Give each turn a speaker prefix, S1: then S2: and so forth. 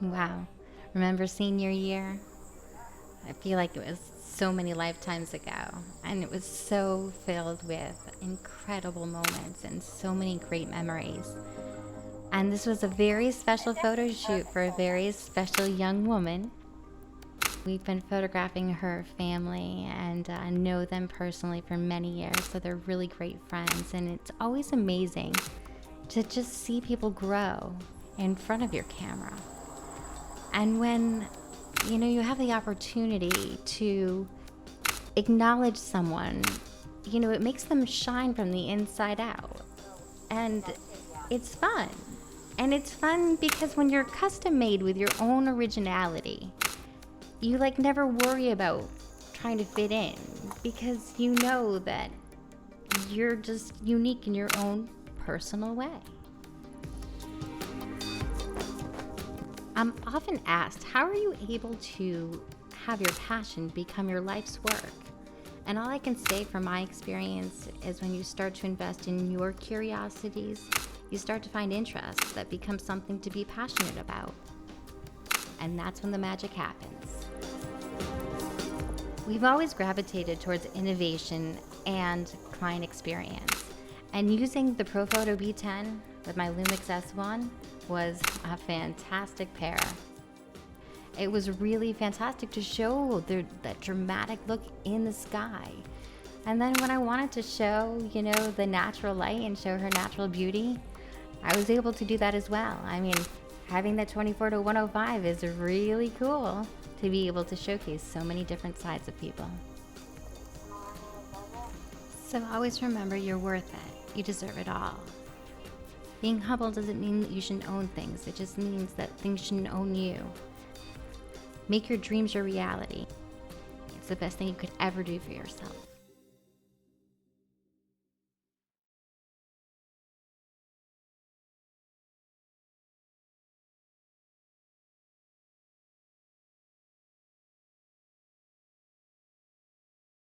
S1: Wow. Remember senior year? I feel like it was so many lifetimes ago. And it was so filled with incredible moments and so many great memories. And this was a very special photo shoot for a very special young woman. We've been photographing her family and know them personally for many years, so they're really great friends. And it's always amazing to just see people grow in front of your camera. And when you have the opportunity to acknowledge someone, it makes them shine from the inside out. And it's fun. And it's fun because when you're custom made with your own originality, you never worry about trying to fit in because you know that you're just unique in your own personal way. I'm often asked, how are you able to have your passion become your life's work? And all I can say from my experience is when you start to invest in your curiosities, you start to find interests that become something to be passionate about. And that's when the magic happens. We've always gravitated towards innovation and client experience. And using the Profoto B10 with my Lumix S1 was a fantastic pair. It was really fantastic to show that dramatic look in the sky. And then when I wanted to show, the natural light and show her natural beauty, I was able to do that as well. I mean, having that 24-105 is really cool to be able to showcase so many different sides of people. So always remember you're worth it. You deserve it all. Being humble doesn't mean that you shouldn't own things. It just means that things shouldn't own you. Make your dreams your reality. It's the best thing you could ever do for yourself.